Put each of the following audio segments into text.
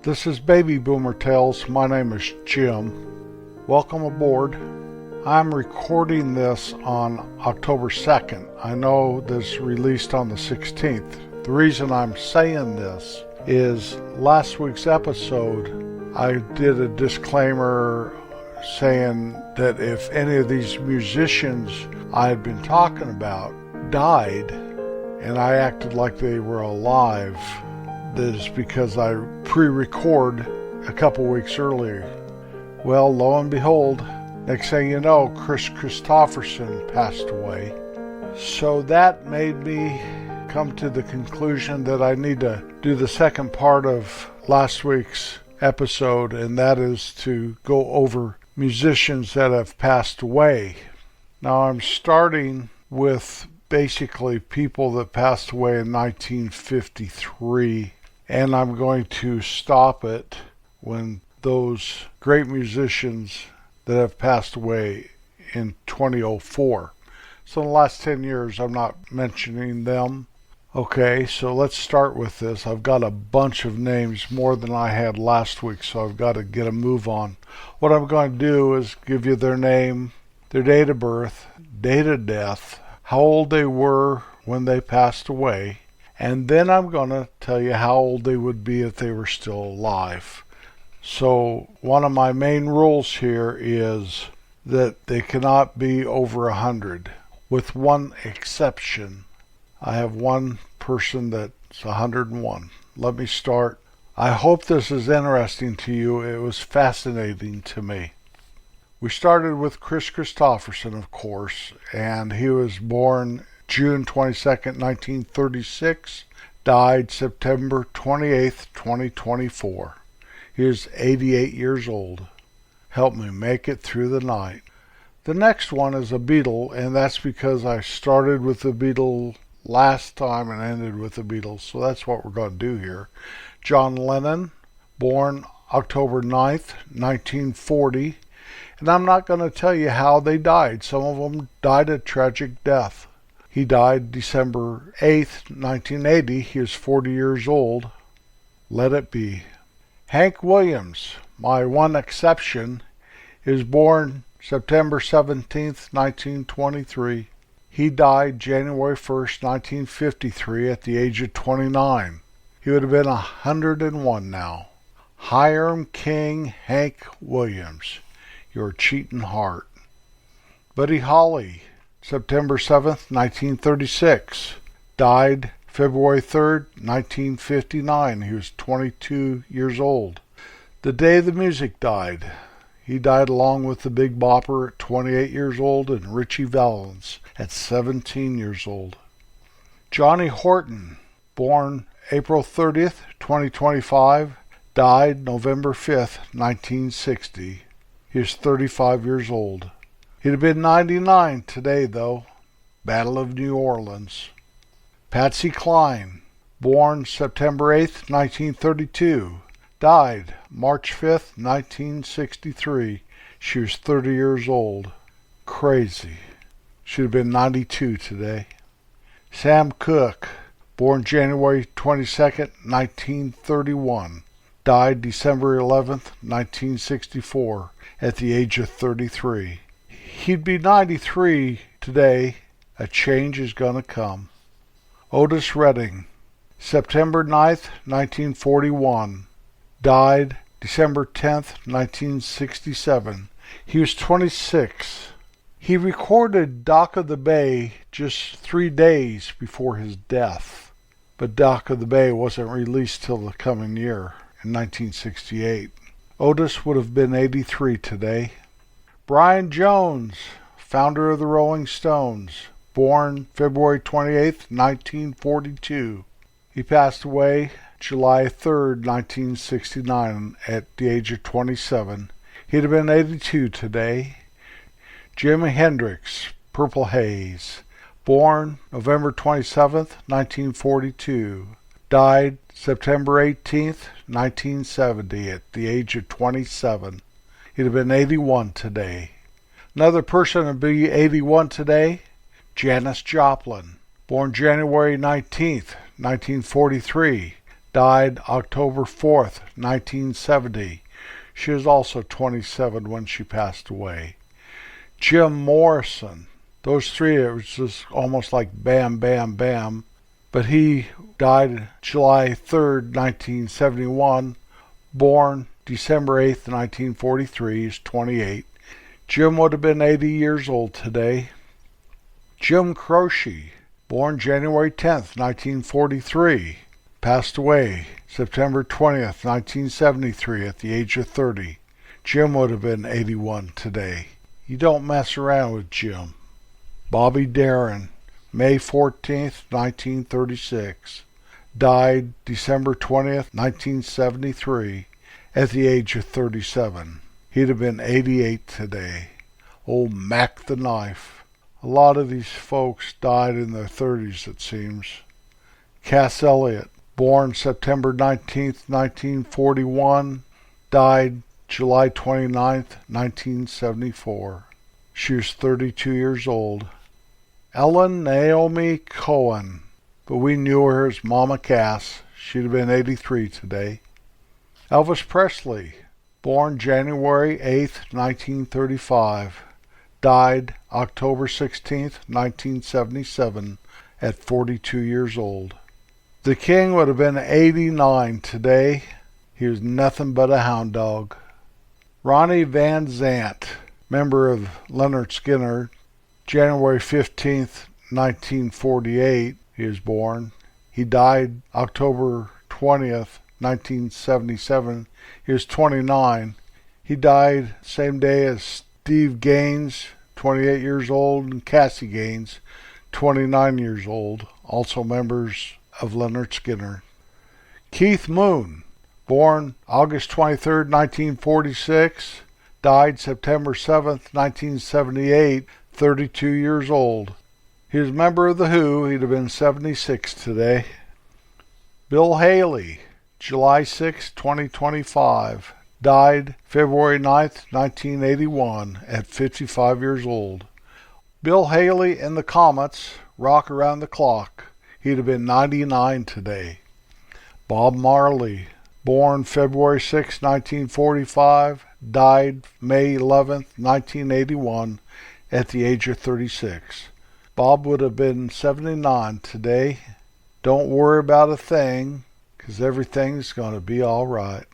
This is Baby Boomer Tales. My name is Jim. Welcome aboard. I'm recording this on October 2nd. I know this released on the 16th. The reason I'm saying this is last week's episode, I did a disclaimer saying that if any of these musicians I had been talking about died and I acted like they were alive, that is because I pre-record a couple weeks earlier. Well, lo and behold, next thing you know, Kris Kristofferson passed away. So that made me come to the conclusion that I need to do the second part of last week's episode, and that is to go over musicians that have passed away. Now I'm starting with basically people that passed away in 1953, and I'm going to stop it when those great musicians that have passed away in 2004. So in the last 10 years, I'm not mentioning them. Okay, so let's start with this. I've got a bunch of names, more than I had last week, so I've got to get a move on. What I'm going to do is give you their name, their date of birth, date of death, how old they were when they passed away, and then I'm going to tell you how old they would be if they were still alive. So one of my main rules here is that they cannot be over 100, with one exception. I have one person that's 101. Let me start. I hope this is interesting to you. It was fascinating to me. We started with Kris Kristofferson, of course, and he was born June 22nd, 1936, died September 28th, 2024. He is 88 years old. Help me make it through the night. The next one is a Beatle, and that's because I started with the Beatle last time and ended with the Beatles, so that's what we're going to do here. John Lennon, born October 9th, 1940, and I'm not going to tell you how they died. Some of them died a tragic death. He died December 8th, 1980. He was 40 years old. Let it be. Hank Williams, my one exception, is born September 17th, 1923. He died January 1st, 1953 at the age of 29. He would have been 101 now. Hiram King Hank Williams, your cheating heart. Buddy Holly, September 7th, 1936. Died February 3rd, 1959. He was 22 years old. The day the music died. He died along with the Big Bopper at 28 years old and Ritchie Valens at 17 years old. Johnny Horton, born April 30th, 2025, died November 5th, 1960. He was 35 years old. He'd have been 99 today, though. Battle of New Orleans. Patsy Cline, born September 8th, 1932, died March 5th, 1963. She was 30 years old. Crazy. She'd have been 92 today. Sam Cooke, born January 22nd, 1931, died December 11th, 1964, at the age of 33. He'd be 93 today. A change is gonna come. Otis Redding, September 9th, 1941, died December 10th, 1967. He was 26. He recorded Dock of the Bay just 3 days before his death, but Dock of the Bay wasn't released till the coming year, in 1968. Otis would have been 83 today. Brian Jones, founder of the Rolling Stones, born February 28th, 1942. He passed away July 3rd, 1969, at the age of 27. He'd have been 82 today. Jimi Hendrix, Purple Haze, born November 27th, 1942. Died September 18th, 1970, at the age of 27. He'd have been 81 today. Another person to be 81 today, Janis Joplin, born January 19th, 1943, died October 4th, 1970. She was also 27 when she passed away. Jim Morrison. Those three, it was just almost like bam, bam, bam. But he died July 3rd, 1971. Born December 8th, 1943. He's 28. Jim would have been 80 years old today. Jim Croce. Born January 10th, 1943. Passed away September 20th, 1973 at the age of 30. Jim would have been 81 today. You don't mess around with Jim. Bobby Darin, May 14th, 1936. Died December 20th, 1973 at the age of 37. He'd have been 88 today. Old Mac the Knife. A lot of these folks died in their 30s, it seems. Cass Elliot, born September 19th, 1941, died July 29th, 1974. She was 32 years old. Ellen Naomi Cohen, but we knew her as Mama Cass. She'd have been 83 today. Elvis Presley, born January 8th, 1935, died October 16th, 1977, at 42 years old. The King would have been 89 today. He was nothing but a hound dog. Ronnie Van Zant, member of Lynyrd Skynyrd, January 15th, 1948, he was born. He died October 20th, 1977. He was 29. He died same day as Steve Gaines, 28 years old, and Cassie Gaines, 29 years old, also members of Lynyrd Skynyrd. Keith Moon, born August 23rd, 1946, died September 7th, 1978, 32 years old. He was a member of The Who. He'd have been 76 today. Bill Haley, July 6, 2025, died February 9th, 1981, at 55 years old. Bill Haley and the Comets, Rock Around the Clock. He'd have been 99 today. Bob Marley, born February 6, 1945, died May 11th, 1981, at the age of 36. Bob would have been 79 today. Don't worry about a thing, 'cause everything's going to be all right.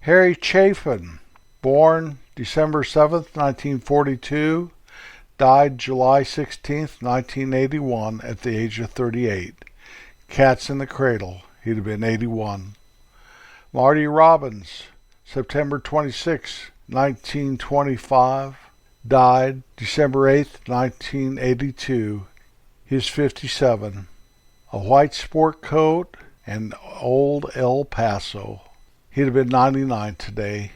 Harry Chapin, born December 7th, 1942, died July 16th, 1981, at the age of 38. Cats in the Cradle. He'd have been 81. Marty Robbins, September 26, 1925, died December 8th, 1982. He was 57. A white sport coat and old El Paso. He'd have been 99 today.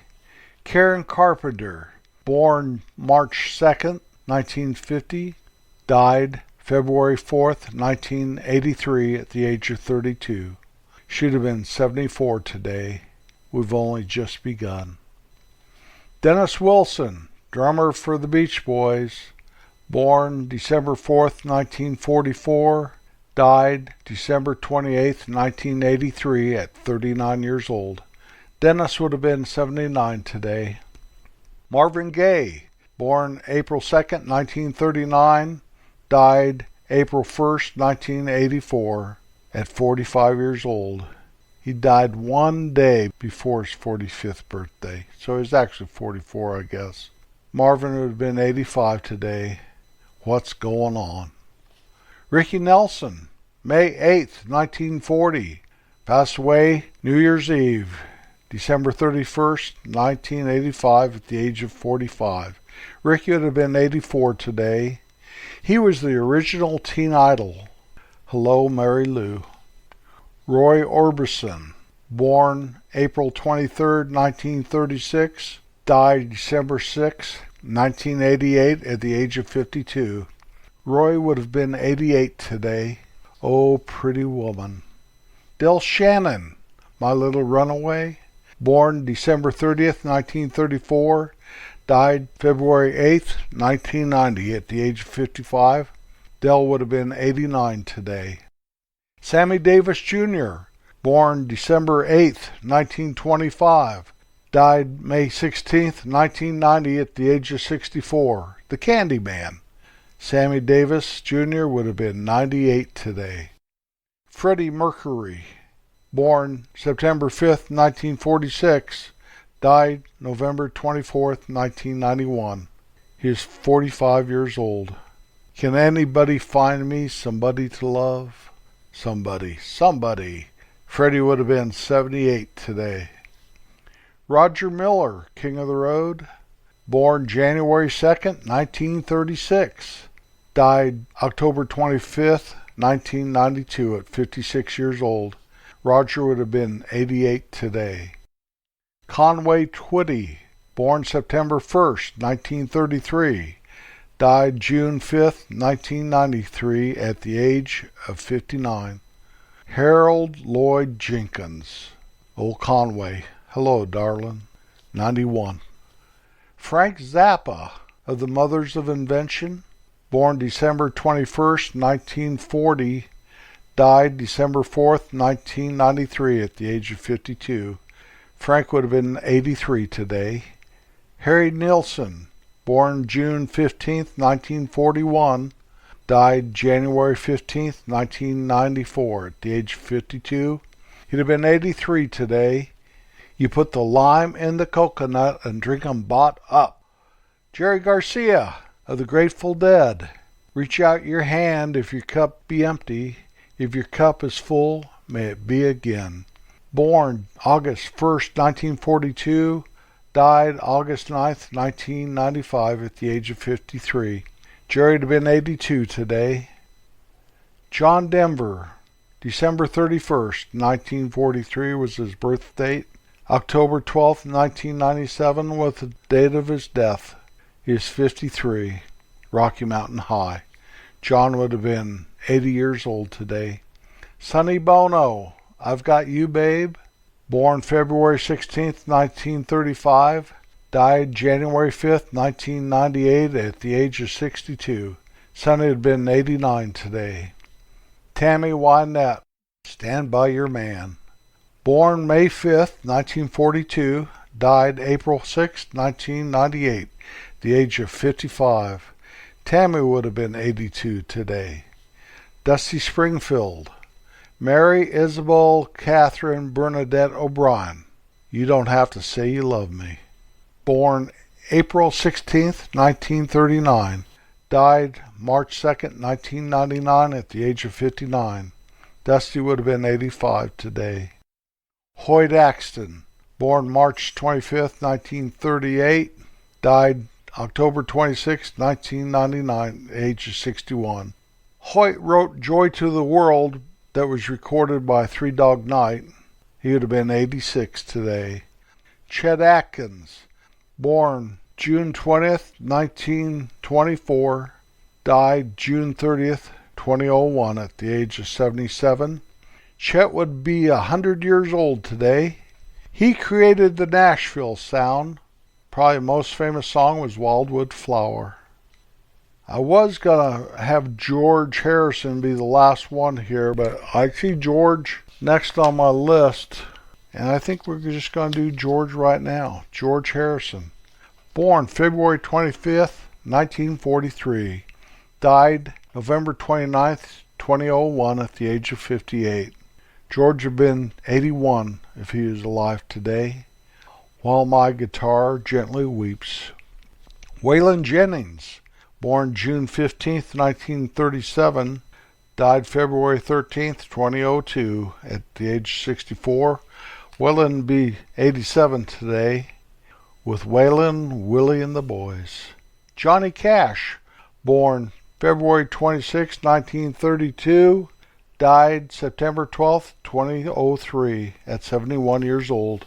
Karen Carpenter, born March 2nd, 1950, died February 4th, 1983 at the age of 32. She'd have been 74 today. We've only just begun. Dennis Wilson, drummer for the Beach Boys, born December 4th, 1944, died December 28th, 1983 at 39 years old. Dennis would have been 79 today. Marvin Gaye, born April 2nd, 1939, died April 1st, 1984 at 45 years old. He died one day before his 45th birthday, so he's actually 44, I guess. Marvin would have been 85 today. What's going on? Ricky Nelson, May 8th, 1940, passed away New Year's Eve, December 31st, 1985, at the age of 45. Ricky would have been 84 today. He was the original teen idol. Hello, Mary Lou. Roy Orbison, born April 23rd, 1936, died December 6, 1988 at the age of 52. Roy would have been 88 today. Oh, pretty woman. Del Shannon, My Little Runaway, born December 30th, 1934, died February 8th, 1990 at the age of 55. Del would have been 89 today. Sammy Davis Jr., born December 8th, 1925. Died May 16th, 1990 at the age of 64. The Candyman. Sammy Davis Jr. would have been 98 today. Freddie Mercury. Born September 5th, 1946. Died November 24th, 1991. He is 45 years old. Can anybody find me somebody to love? Somebody. Freddie would have been 78 today. Roger Miller, King of the Road. Born January 2nd, 1936. Died October 25th, 1992 at 56 years old. Roger would have been 88 today. Conway Twitty, born September 1st, 1933. Died June 5th, 1993 at the age of 59. Harold Lloyd Jenkins, old Conway. Hello, darling. 91. Frank Zappa of the Mothers of Invention. Born December 21st, 1940. Died December 4th, 1993 at the age of 52. Frank would have been 83 today. Harry Nilsson, born June 15th, 1941. Died January 15th, 1994 at the age of 52. He'd have been 83 today. You put the lime in the coconut and drink 'em bought up. Jerry Garcia of the Grateful Dead. Reach out your hand if your cup be empty. If your cup is full, may it be again. Born August 1st, 1942. Died August 9th, 1995 at the age of 53. Jerry would have been 82 today. John Denver, December 31st, 1943 was his birth date. October 12th, 1997 was the date of his death. He is 53. Rocky Mountain High. John would have been 80 years old today. Sonny Bono, I've Got You, Babe. Born February 16th, 1935. Died January 5th, 1998 at the age of 62. Sonny had been 89 today. Tammy Wynette, Stand By Your Man. Born May 5th, 1942. Died April 6th, 1998, the age of 55. Tammy would have been 82 today. Dusty Springfield. Mary Isabel Catherine Bernadette O'Brien. You Don't Have to Say You Love Me. Born April 16th, 1939. Died March 2nd, 1999 at the age of 59. Dusty would have been 85 today. Hoyt Axton. Born March 25th, 1938. Died October 26th, 1999, age of 61. Hoyt wrote Joy to the World that was recorded by Three Dog Night. He would have been 86 today. Chet Atkins. Born June 20th, 1924. Died June 30th, 2001 at the age of 77. Chet would be 100 years old today. He created the Nashville sound. Probably most famous song was Wildwood Flower. I was going to have George Harrison be the last one here, but I see George next on my list, and I think we're just going to do George right now. George Harrison. Born February 25th, 1943. Died November 29th, 2001 at the age of 58. George had been 81 if he was alive today. While My Guitar Gently Weeps. Waylon Jennings. Born June 15th, 1937. Died February 13th, 2002 at the age of 64. Waylon would be 87 today. With Waylon, Willie and the Boys. Johnny Cash. Born February 26, 1932. Died September 12, 2003 at 71 years old.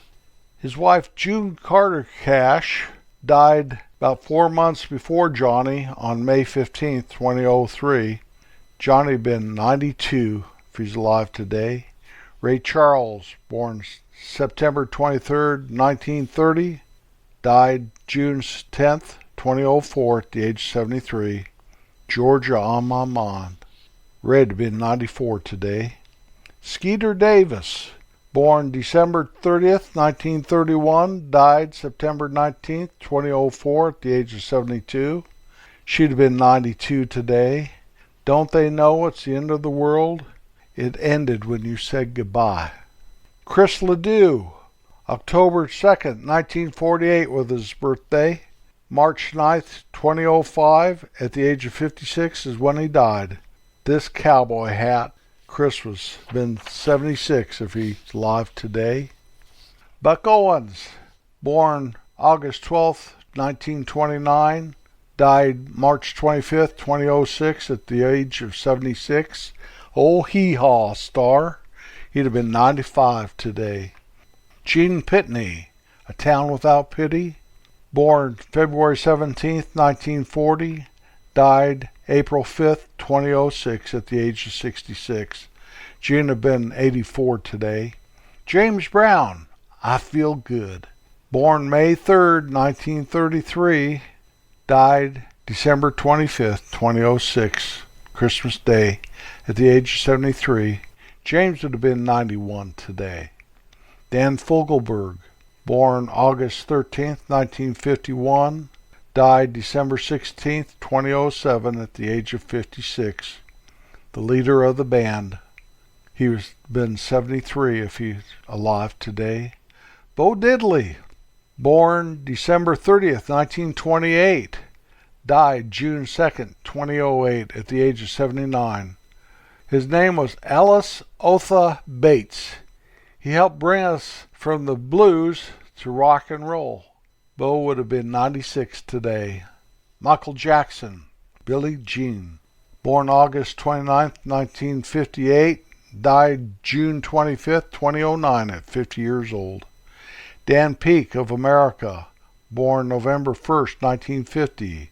His wife June Carter Cash died about 4 months before Johnny on May 15, 2003. Johnny had been 92 if he's alive today. Ray Charles, born September 23, 1930. Died June 10, 2004 at the age of 73. Georgia on My Mind. Ray had been 94 today. Skeeter Davis. Born December 30th, 1931, died September 19th, 2004 at the age of 72. She'd have been 92 today. Don't they know it's the end of the world? It ended when you said goodbye. Chris Ledoux, October 2nd, 1948 was his birthday. March 9th, 2005, at the age of 56 is when he died. This cowboy hat, Chris was been 76 if he's alive today. Buck Owens, born August 12th, 1929, died March 25th, 2006 at the age of 76. Old hee-haw star. He'd have been 95 today. Gene Pitney, A Town Without Pity, born February 17th, 1940, died April 5th, 2006 at the age of 66. Gene had been 84 today. James Brown, I Feel Good, born May 3rd, 1933, died December 25th, 2006, Christmas Day, at the age of 73. James would have been 91 today. Dan Fogelberg, born August 13th, 1951, died December 16th, 2007 at the age of 56. The leader of the band. He was been 73 if he's alive today. Bo Diddley, born December 30th, 1928, died June 2nd, 2008 at the age of 79. His name was Ellis Otha Bates. He helped bring us from the blues to rock and roll. Bo would have been 96 today. Michael Jackson, Billie Jean, born August 29th, 1958, died June 25th, 2009 at 50 years old. Dan Peek of America, born November 1st, 1950,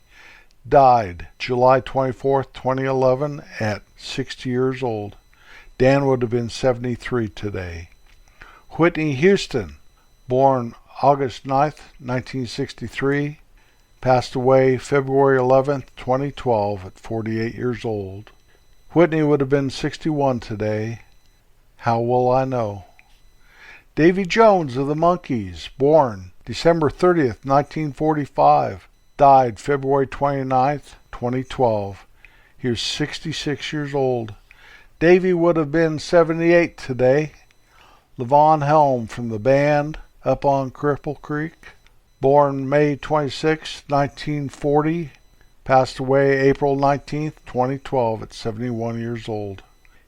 died July 24th, 2011 at 60 years old. Dan would have been 73 today. Whitney Houston, born August 9th, 1963, passed away February 11th, 2012 at 48 years old. Whitney would have been 61 today. How will I know? Davy Jones of the Monkees, born December 30th, 1945, died February 29th, 2012. He was 66 years old. Davy would have been 78 today. Levon Helm from the band Up on Cripple Creek, born May 26, 1940, passed away April 19th, 2012 at 71 years old.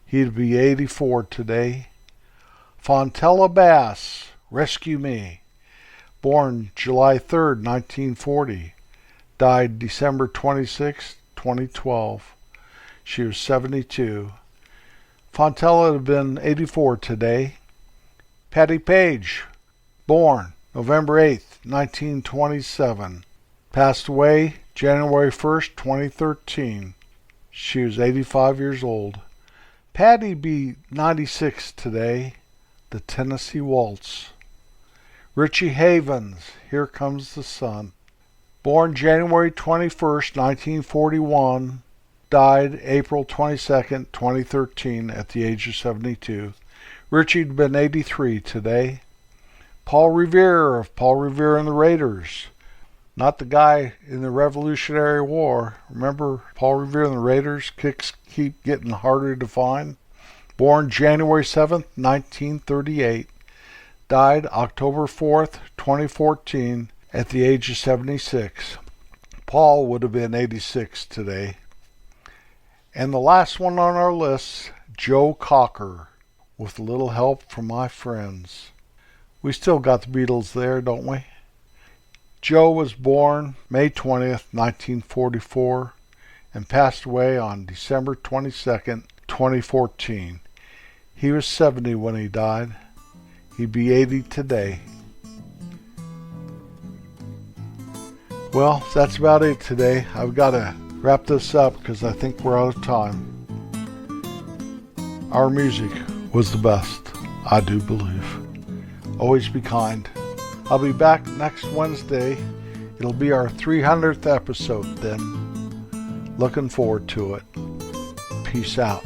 He'd be 84 today. Fontella Bass, Rescue Me, born July 3rd, 1940, died December 26, 2012. She was 72. Fontella had been 84 today. Patti Page, born November 8th, 1927, passed away January 1st, 2013. She was 85 years old. Patti be 96 today. The Tennessee Waltz. Richie Havens, Here Comes the Sun, born January 21st, 1941, died April 22nd, 2013 at the age of 72. Richie'd been 83 today. Paul Revere of Paul Revere and the Raiders. Not the guy in the Revolutionary War. Remember Paul Revere and the Raiders? Kicks keep getting harder to find. Born January 7th, 1938. Died October 4th, 2014 at the age of 76. Paul would have been 86 today. And the last one on our list, Joe Cocker, With a Little Help from My Friends. We still got the Beatles there, don't we? Joe was born May 20th, 1944, and passed away on December 22nd, 2014. He was 70 when he died. He'd be 80 today. Well, that's about it today. I've got to wrap this up because I think we're out of time. Our music was the best, I do believe. Always be kind. I'll be back next Wednesday. It'll be our 300th episode then. Looking forward to it. Peace out.